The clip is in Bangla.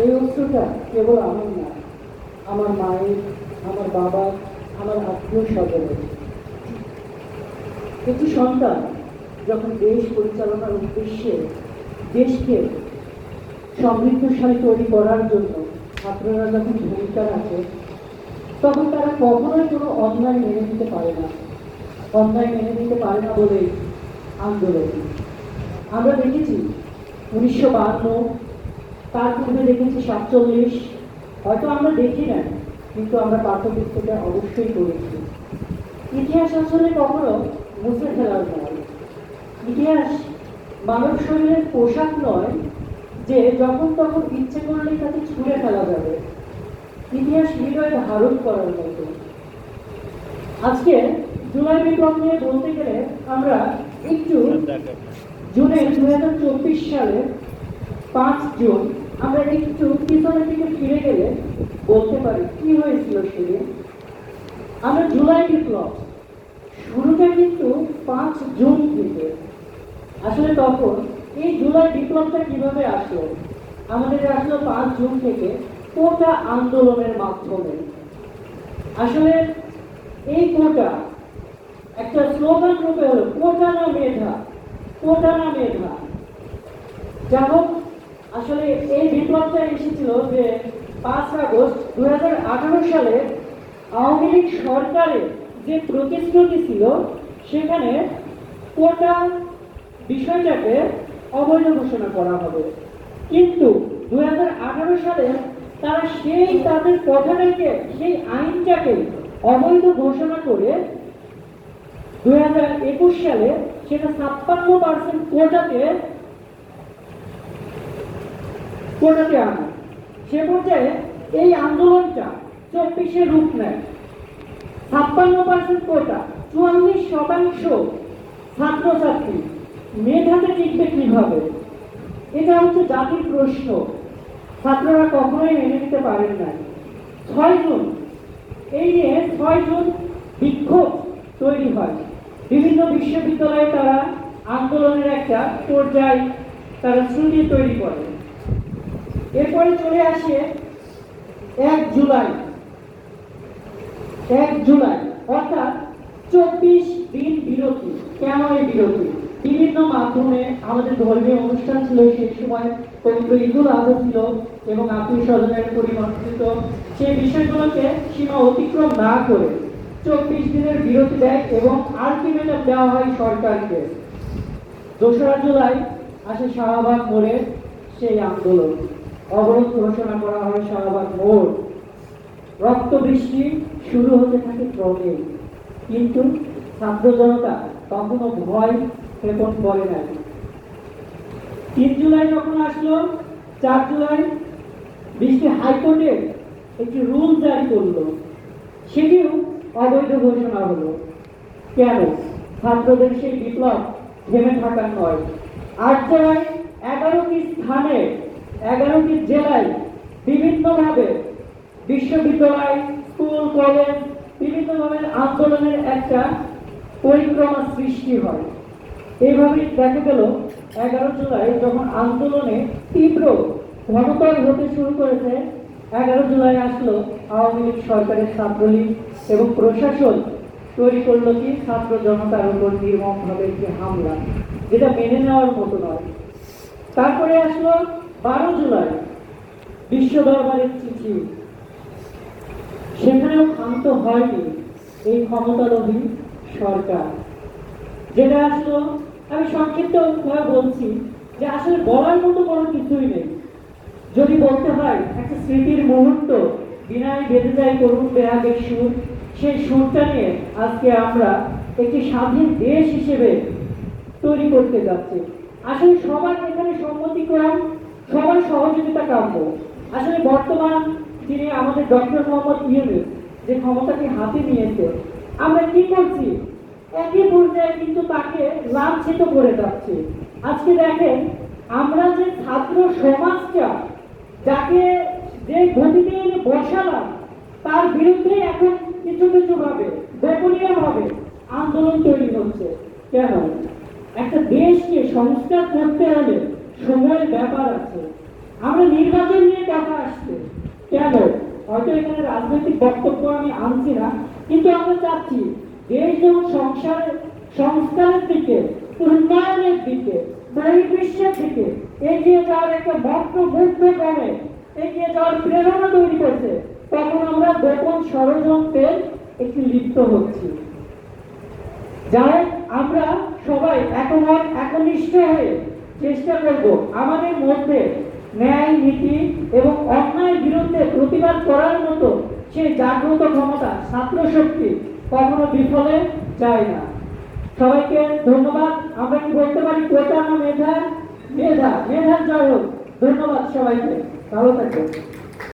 এই অস্ত্রটা কেবল আমার না, আমার মায়ের, আমার বাবা, আমার আত্মীয় স্বজনের। একটি সন্তান যখন দেশ পরিচালনার উদ্দেশ্যে দেশকে সমৃদ্ধশালী তৈরি করার জন্য ছাত্ররা যখন ভূমিকা রাখে, তখন তারা কখনোই কোনো অন্যায় মেনে নিতে পারে না। অন্যায় মেনে নিতে পারে না বলেই আন্দোলন। আমরা দেখেছি 1952, তার পূর্বে দেখেছি 47, হয়তো আমরা দেখি না, কিন্তু আমরা পাঠ্যপুস্তকটা অবশ্যই করেছি। ইতিহাস আসলে কখনো মুছে ফেলার নয়। ইতিহাস মানব শরীরের পোশাক নয় যে যখন তখন ইচ্ছে করলেই তাকে ছুঁড়ে ফেলা যাবে। ইতিহাস হৃদয়ে ধারণ করার মতো। আজকে জুলাই বিপ্লব নিয়ে বলতে গেলে আমরা একটু জুনে 2024 সালে 5 জুন আমরা একটু পিছনের দিকে ফিরে গেলে বলতে পারি কি হয়েছিল সেদিন। আমরা জুলাই বিপ্লব শুরুটা কিন্তু 5 জুন থেকে। আসলে তখন এই জুলাই বিপ্লবটা কিভাবে আসলো? আমাদের আসলো 5 জুন থেকে কোটা আন্দোলনের মাধ্যমে। আসলে এই কোটা একটা স্লোগান রূপে হলো কোটা না মেধা, কোটা না মেধা। যা হোক, আসলে এই বিপ্লবটা এসেছিল যে 5 আগস্ট 2018 সালে আওয়ামী লীগ সরকারের যে প্রতিশ্রুতি ছিল, সেখানে কোটা বিষয়টাকে অবৈধ ঘোষণা করা হবে। কিন্তু 2018 সালে তারা সেই তাদের কথাটাকে, সেই আইনটাকে অবৈধ ঘোষণা করে 2021 সালে সেটা 56% কোটাতে আনে। সে পর্যায়ে এই আন্দোলনটা 24-এ রূপ নেয়। 56% কোটা, 44% ছাত্রছাত্রী মেধাতে টিকবে কিভাবে? এটা হচ্ছে জাতির প্রশ্ন। ছাত্ররা কখনোই মেনে নিতে পারেন না। 6 জুন এই নিয়ে 6 জুন বিক্ষোভ তৈরি হয়। বিভিন্ন বিশ্ববিদ্যালয়ে তারা আন্দোলনের একটা পর্যায় তারা শ্রুতি তৈরি করে। এরপরে চলে আসে 1 জুলাই। 1 জুলাই অর্থাৎ 24 দিন বিরতি। কেন এই বিরতি? বিভিন্ন মাধ্যমে আমাদের ধর্মীয় অনুষ্ঠান ছিল সেই সময়, পবিত্র ঈদুল আজহা ছিল এবং আত্মীয় স্বজনের পরিবর্তিত সেই বিষয়গুলোকে সীমা অতিক্রম না করে 24 দিনের বিরতি দেয় এবং আলটিমেটাম দেওয়া হয় সরকারকে। 2রা জুলাই আসে শাহবাগ মোড়ে সেই আন্দোলন। অবরোধ ঘোষণা করা হয় শাহবাগ মোড়। রক্ত বৃষ্টি শুরু হতে থাকে ক্রমে, কিন্তু ছাত্র জনতা কখনো ভয় ক্ষেপণ করে নাই। 3 জুলাই যখন আসলো, 4 জুলাই বৃষ্টি হাইকোর্টের একটি রুল জারি করলো, সেটিও অবৈধ ঘোষণা হলো। কেন? ছাত্রদের সেই বিপ্লব থেমে থাকার নয়। 8 জুলাই 11টি স্থানে, 11টি জেলায় বিভিন্নভাবে বিশ্ববিদ্যালয়, স্কুল, কলেজ বিভিন্নভাবে আন্দোলনের একটা পরিক্রমা সৃষ্টি হয়। এইভাবে দেখা গেল 11 জুলাই যখন আন্দোলনে তীব্র ঘনতর হতে শুরু করেছে, 11 জুলাই আসলো আওয়ামী লীগ সরকারের ছাত্রলীগ এবং প্রশাসন তৈরি করলো কি ছাত্র জনতার উপর নির্মমভাবে একটি হামলা, যেটা মেনে নেওয়ার মতো নয়। তারপরে আসলো 12 জুলাই বিশ্ব দরবারের চিঠি। সেখানেও ক্ষান্ত হয়নি এই ক্ষমতালোভী সরকার। যেটা আসলো, আমি সংক্ষিপ্ত বলছি যে আসলে বলার মতো কোনো কিছুই নেই। যদি বলতে হয় একটা স্মৃতির মুহূর্ত, বিনায় বেঁধে যায় করুণ বেহাগের সুর, সেই সুরটা নিয়ে আজকে আমরা একটি স্বাধীন দেশ হিসেবে তৈরি করতে যাচ্ছি। আসলে সবার এখানে সম্মতিক্রম, সবার সহযোগিতা কাম্য। আসলে বর্তমান যিনি আমাদের ডক্টর মোহাম্মদ ইউনূস যে ক্ষমতাকে হাতে নিয়েছে, আমরা কি করছি? একই পর্যায়ে কিন্তু তাকে লাঞ্ছিত করে যাচ্ছে। আজকে দেখেন, আমরা যে ছাত্র সমাজটা যাকে যে গতিতে এনে বসালাম, তার বিরুদ্ধে এখন কিছু কিছু ভাবে গোপনীয় ভাবে আন্দোলন তৈরি হচ্ছে। কেন? একটা দেশকে সংস্কার করতে হলে সময়ের ব্যাপার আছে। আমরা নির্বাচন নিয়ে কথা আসছে কেন? হয়তো এখানে রাজনৈতিক বক্তব্য আমি আনছি না, কিন্তু আমরা চাচ্ছি দেশ যেমন সংস্কারের দিকে, উন্নয়নের দিকে, বহির্বিশ্বের দিকে এগিয়ে যাওয়ার একটা মাত্র মুগ্ধ করে এগিয়ে যাওয়ার প্রেরণা তৈরি করছে, তখন আমরা গোপন ষড়যন্ত্রে একটু লিপ্ত হচ্ছি। যাই আমরা সবাই একনিষ্ঠ হয়ে চেষ্টা করব আমাদের মধ্যে ন্যায়, নীতি এবং অন্যায়ের বিরুদ্ধে প্রতিবাদ করার মতো সেই জাগ্রত ক্ষমতা, ছাত্র শক্তি কখনো বিফলে যায় না। সবাইকে ধন্যবাদ। আমরা কি বলতে পারি কোটা না মেধা? মেধা, মেধার জয় হোক। ধন্যবাদ সবাইকে, ভালো থাকবেন।